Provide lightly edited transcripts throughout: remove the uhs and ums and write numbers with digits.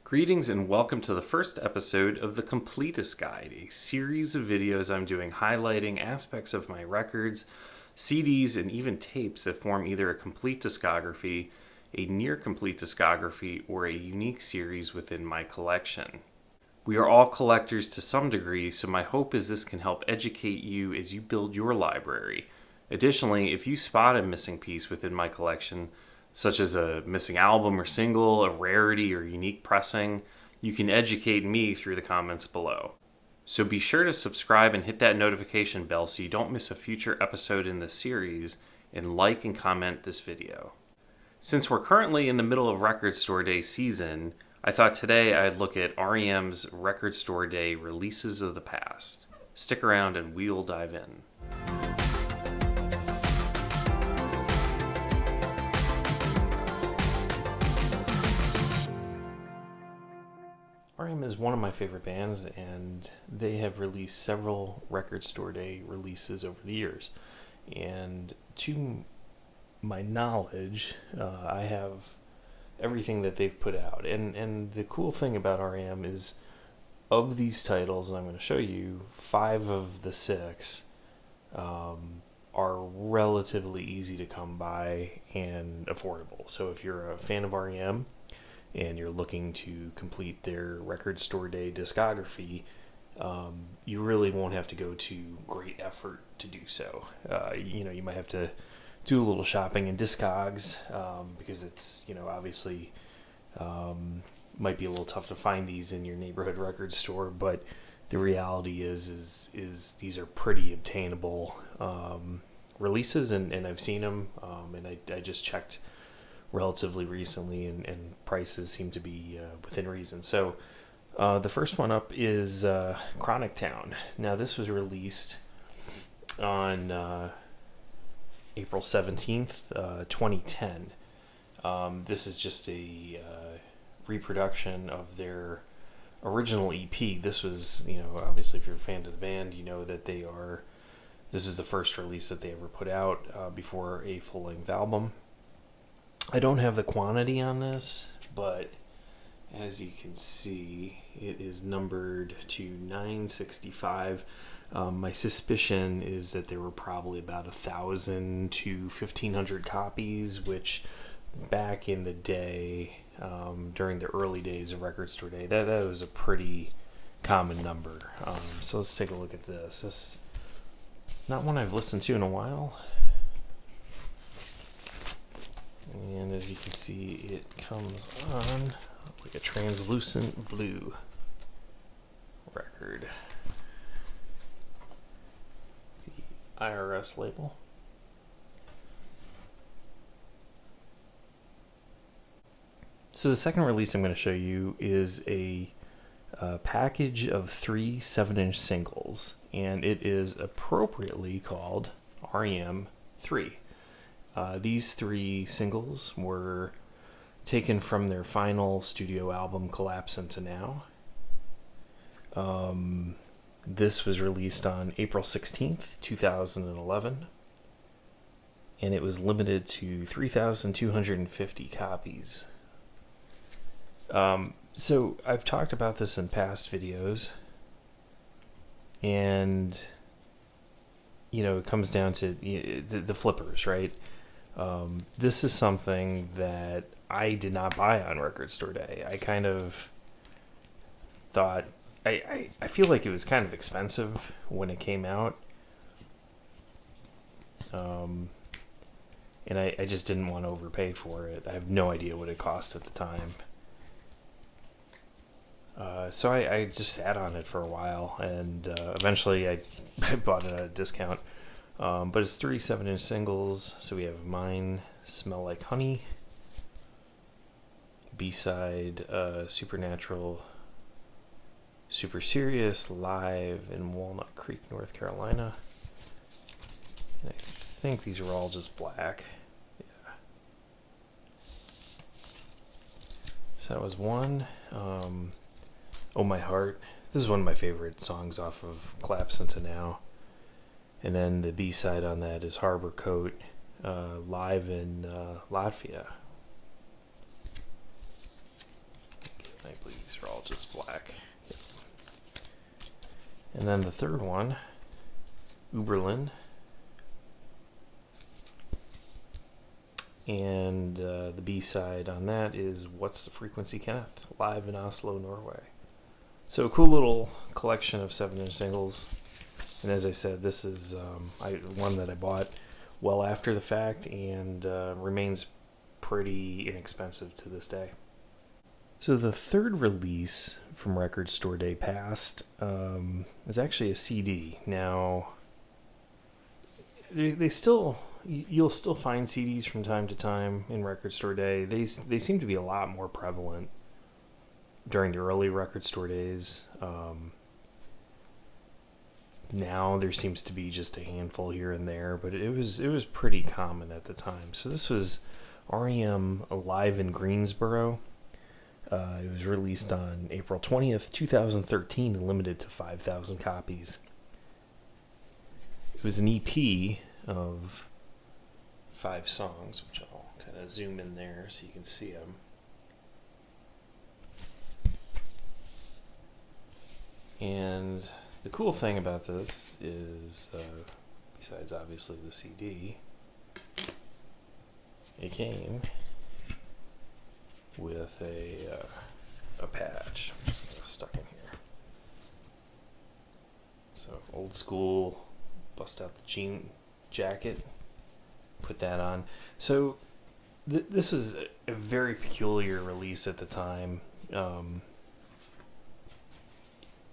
Greetings and welcome to the first episode of the Completist Guide, a series of videos I'm doing highlighting aspects of my records, CDs, and even tapes that form either a complete discography, a near-complete discography, or a unique series within my collection. We are all collectors to some degree, so my hope is this can help educate you as you build your library. Additionally, if you spot a missing piece within my collection, such as a missing album or single, a rarity or unique pressing, you can educate me through the comments below. So be sure to subscribe and hit that notification bell so you don't miss a future episode in this series, and like and comment this video. Since we're currently in the middle of Record Store Day season, I thought today I'd look at R.E.M's Record Store Day releases of the past. Stick around and we'll dive in. R.E.M is one of my favorite bands, and they have released several Record Store Day releases over the years. And to my knowledge, I have everything that they've put out. And the cool thing about R.E.M is, of these titles, and I'm going to show you, 5 of the 6 are relatively easy to come by and affordable. So if you're a fan of R.E.M., and you're looking to complete their Record Store Day discography, you really won't have to go to great effort to do so. You might have to do a little shopping in Discogs, because it's, obviously might be a little tough to find these in your neighborhood record store, but the reality is these are pretty obtainable releases, and I've seen them, and I just checked relatively recently, and prices seem to be within reason. So the first one up is Chronic Town. Now this was released on April 17th, 2010. This is just a reproduction of their original EP. This was, obviously if you're a fan of the band, you know that this is the first release that they ever put out before a full-length album. I don't have the quantity on this, but as you can see, it is numbered to 965. My suspicion is that there were probably about 1,000 to 1,500 copies, which back in the day, during the early days of Record Store Day, that was a pretty common number. So let's take a look at this. This is not one I've listened to in a while. And as you can see, it comes on like a translucent blue record. The IRS label. So the second release I'm going to show you is a package of 3 7-inch singles, and it is appropriately called R.E.M. 3. These 3 singles were taken from their final studio album, Collapse Into Now. This was released on April 16th, 2011, and it was limited to 3,250 copies. So I've talked about this in past videos, and it comes down to the flippers, right? This is something that I did not buy on Record Store Day. I kind of thought, I feel like it was kind of expensive when it came out. And I just didn't want to overpay for it. I have no idea what it cost at the time. So I just sat on it for a while, and eventually I bought it at a discount. But it's 3 7-inch singles, so we have Mine, Smell Like Honey, B-side, Supernatural, Super Serious, live in Walnut Creek, North Carolina. And I think these are all just black. Yeah. So that was one. Oh My Heart. This is one of my favorite songs off of Collapse Into Now. And then the B-side on that is Harbor Coat, live in Latvia. Good night, please. These are all just black. And then the third one, Uberlin. And the B-side on that is What's the Frequency, Kenneth, live in Oslo, Norway. So a cool little collection of 7-inch singles. And as I said, this is one that I bought well after the fact and remains pretty inexpensive to this day. So the third release from Record Store Day past is actually a CD. Now, you'll still find CDs from time to time in Record Store Day. They seem to be a lot more prevalent during the early Record Store days. Now there seems to be just a handful here and there, but it was pretty common at the time. So this was R.E.M. Live in Greensboro. It was released on April 20th, 2013, and limited to 5,000 copies. It was an EP of 5 songs, which I'll kind of zoom in there so you can see them. And the cool thing about this is, besides obviously the CD, it came with a patch. I'm just kind of stuck in here. So old school, bust out the jean jacket, put that on. So this was a very peculiar release at the time.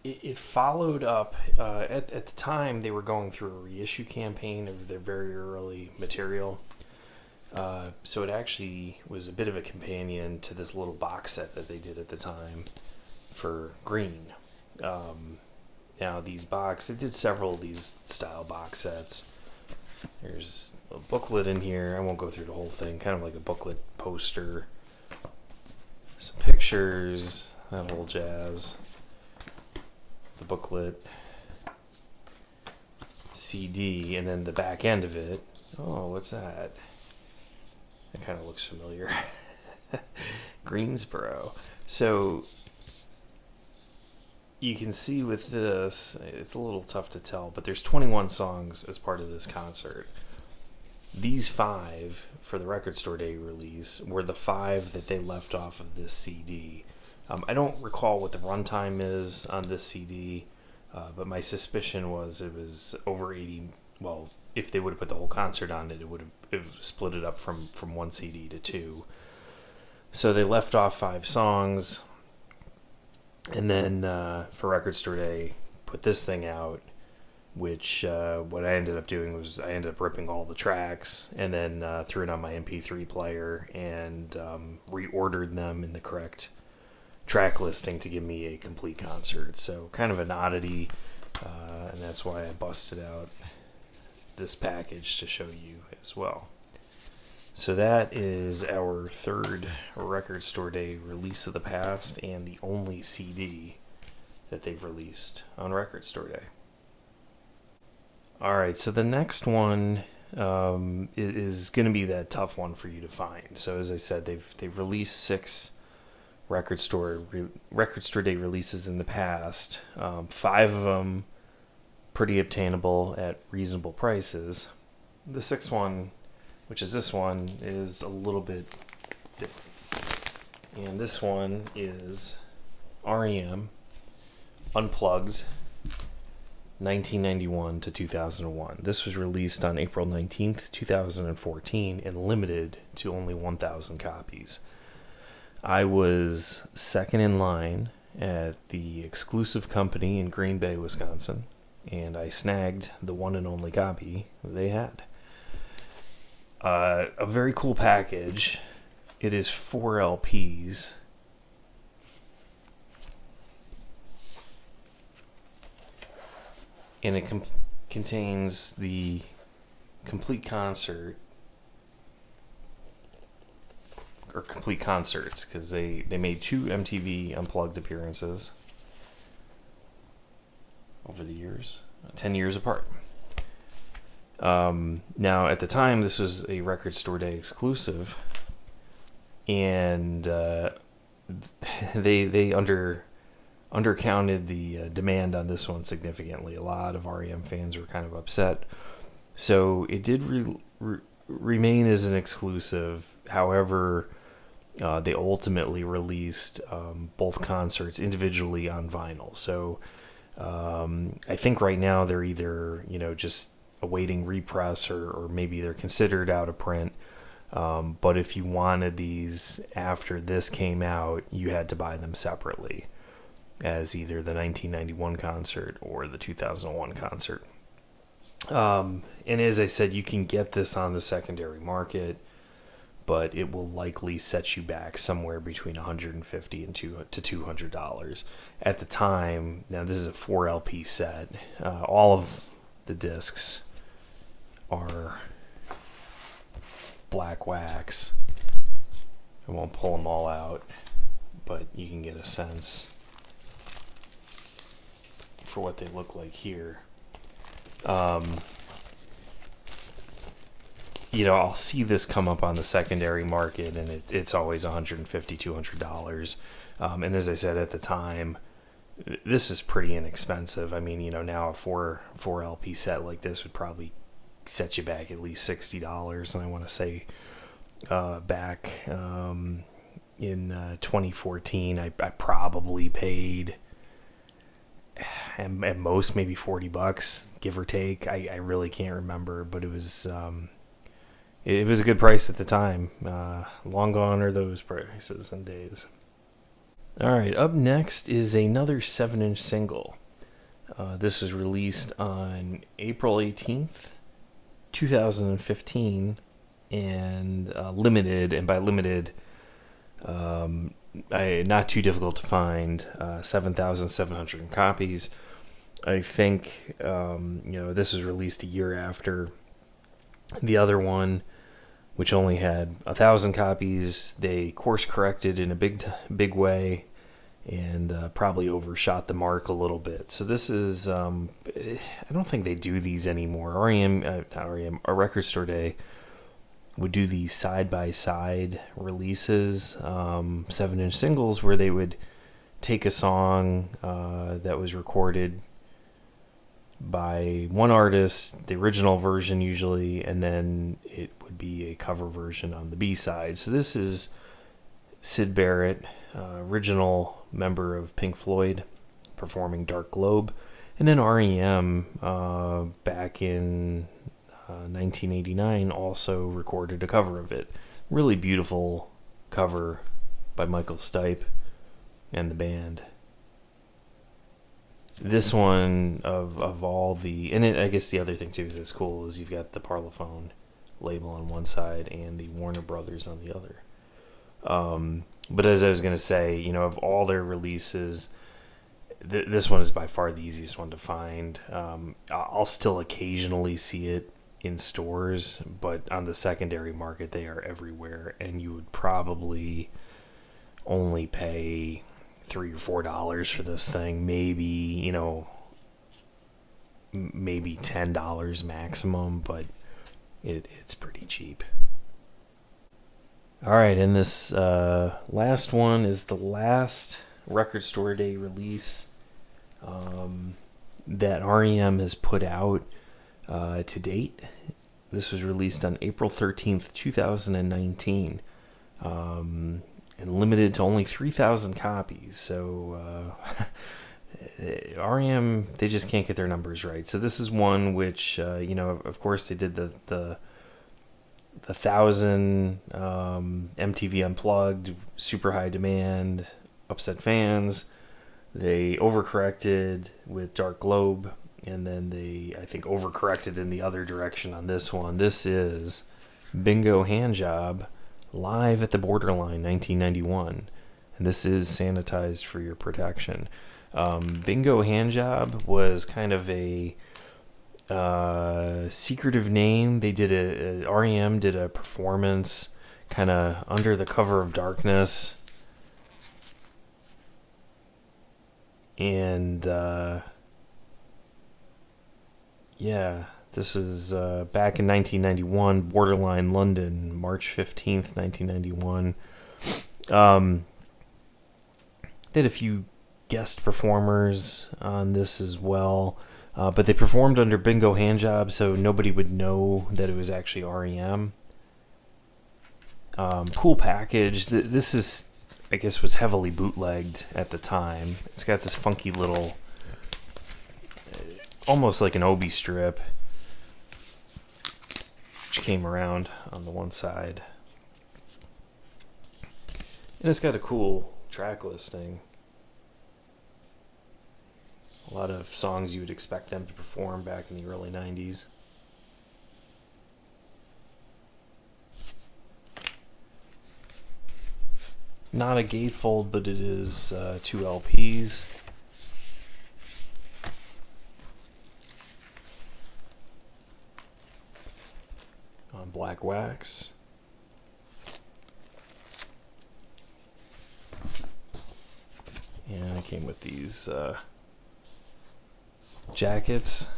It followed up, at the time they were going through a reissue campaign of their very early material. So it actually was a bit of a companion to this little box set that they did at the time for Green. Now they did several of these style box sets. There's a booklet in here. I won't go through the whole thing, kind of like a booklet poster. Some pictures, that whole jazz. The booklet, CD, and then the back end of it. Oh, what's that? That kind of looks familiar. Greensboro. So you can see with this, it's a little tough to tell, but there's 21 songs as part of this concert. These 5 for the Record Store Day release were the 5 that they left off of this CD. I don't recall what the runtime is on this CD, but my suspicion was it was over 80. Well, if they would have put the whole concert on it, it would have split it up from 1 CD to 2. So they left off 5 songs, and then for Record Store Day, put this thing out, which what I ended up doing was I ended up ripping all the tracks and then threw it on my MP3 player and reordered them in the correct track listing to give me a complete concert. So kind of an oddity, and that's why I busted out this package to show you as well. So that is our third Record Store Day release of the past and the only CD that they've released on Record Store Day. Alright, so the next one is going to be that tough one for you to find. So as I said, they've released 6 Record Store Day releases in the past. 5 of them pretty obtainable at reasonable prices. The 6th one, which is this one, is a little bit different. And this one is R.E.M. Unplugged, 1991 to 2001. This was released on April 19th, 2014, and limited to only 1,000 copies. I was second in line at the exclusive company in Green Bay, Wisconsin, and I snagged the one and only copy they had. A very cool package. It is 4 LPs. And it contains the complete concert, or complete concerts, because they made 2 MTV Unplugged appearances over the years, 10 years apart. Now, at the time, this was a Record Store Day exclusive, and they undercounted the demand on this one significantly. A lot of R.E.M. fans were kind of upset. So it did remain as an exclusive. However, they ultimately released both concerts individually on vinyl. So I think right now they're either, just awaiting repress or maybe they're considered out of print. But if you wanted these after this came out, you had to buy them separately as either the 1991 concert or the 2001 concert. And as I said, you can get this on the secondary market, but it will likely set you back somewhere between $150 and $200 at the time. Now, this is a 4 LP set. All of the discs are black wax. I won't pull them all out, but you can get a sense for what they look like here. I'll see this come up on the secondary market, and it's always $150, $200. And as I said at the time, this is pretty inexpensive. I mean, now a 4 LP set like this would probably set you back at least $60. And I want to say back in 2014, I probably paid at most maybe $40, give or take. I really can't remember, but it was a good price at the time. Long gone are those prices and days. All right, up next is another 7-inch single. This was released on April 18th, 2015, and limited, and by limited, not too difficult to find, 7,700 copies. I think, this was released a year after the other one, which only had 1,000 copies. They course corrected in a big way and probably overshot the mark a little bit. So this is, I don't think they do these anymore. A Record Store Day would do these side-by-side releases, 7-inch singles, where they would take a song that was recorded by one artist, the original version usually, and then it would be a cover version on the B-side. So this is Syd Barrett, original member of Pink Floyd, performing Dark Globe, and then R.E.M. Back in 1989 also recorded a cover of it. Really beautiful cover by Michael Stipe and the band. This one of all the, and I guess the other thing too that's cool is you've got the Parlophone label on one side and the Warner Brothers on the other. But as I was going to say, of all their releases, this one is by far the easiest one to find. I'll still occasionally see it in stores, but on the secondary market they are everywhere, and you would probably only pay $3 or $4 for this thing, maybe $10 maximum, but it's pretty cheap. All right, and this last one is the last Record Store Day release that R.E.M. has put out to date. This was released on April 13th, 2019, and limited to only 3,000 copies. So R.E.M., they just can't get their numbers right. So this is one which, of course, they did the 1,000 MTV Unplugged, super high demand, upset fans. They overcorrected with Dark Globe, and then they, I think, overcorrected in the other direction on this one. This is Bingo Handjob, live at the Borderline, 1991. And this is sanitized for your protection. Bingo Handjob was kind of a secretive name. They did R.E.M. did a performance kind of under the cover of darkness. And this was back in 1991, Borderline, London, March 15th, 1991. They had a few guest performers on this as well, but they performed under Bingo Handjob, so nobody would know that it was actually R.E.M. Cool package. This is, I guess, was heavily bootlegged at the time. It's got this funky little, almost like an Obi strip, which came around on the one side. And it's got a cool track listing. A lot of songs you would expect them to perform back in the early 90s. Not a gatefold, but it is 2 LPs. On black wax. And I came with these jackets.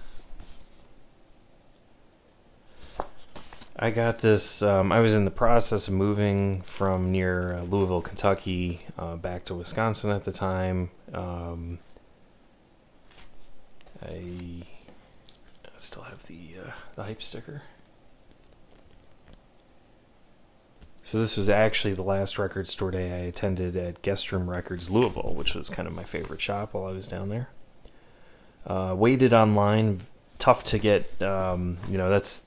I got this, I was in the process of moving from near Louisville, Kentucky, back to Wisconsin at the time. I still have the hype sticker. So this was actually the last record store day I attended at Guest Room Records Louisville, which was kind of my favorite shop while I was down there. Waited online, tough to get. That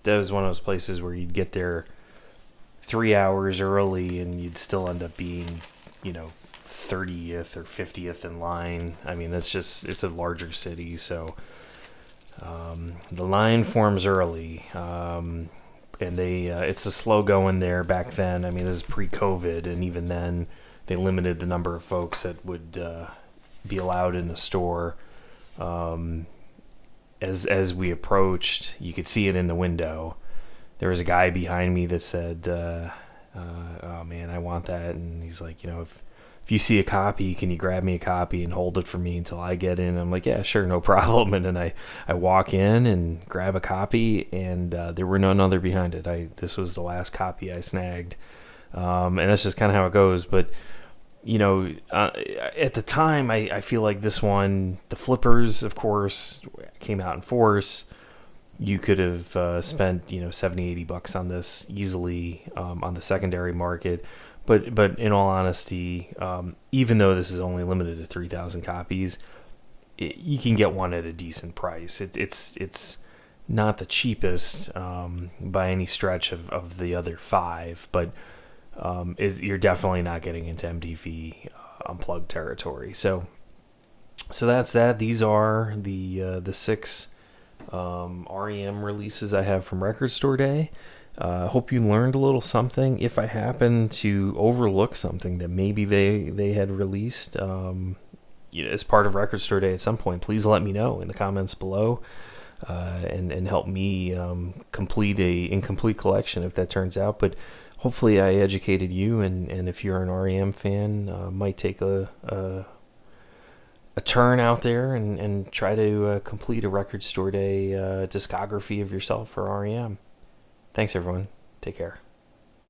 was one of those places where you'd get there 3 hours early and you'd still end up being, 30th or 50th in line. I mean, it's a larger city, so the line forms early. And it's a slow going there back then. I mean, this is pre-COVID, and even then, they limited the number of folks that would be allowed in the store. As we approached, you could see it in the window. There was a guy behind me that said, "Oh man, I want that." And he's like, if you see a copy, can you grab me a copy and hold it for me until I get in? I'm like, yeah, sure, no problem. And then I walk in and grab a copy, and there were none other behind it. This was the last copy I snagged, and that's just kind of how it goes. But at the time, I feel like this one, the flippers, of course, came out in force. You could have spent $70-$80 on this easily on the secondary market. But in all honesty, even though this is only limited to 3,000 copies, you can get one at a decent price. It's not the cheapest by any stretch of the other 5, but you're definitely not getting into MTV Unplugged territory. So that's that. These are the 6 R.E.M. releases I have from Record Store Day. Hope you learned a little something. If I happen to overlook something that maybe they had released as part of Record Store Day at some point, please let me know in the comments below and help me complete a incomplete collection if that turns out. But hopefully I educated you, and if you're an R.E.M. fan, might take a turn out there and try to complete a Record Store Day discography of yourself for R.E.M. Thanks, everyone. Take care.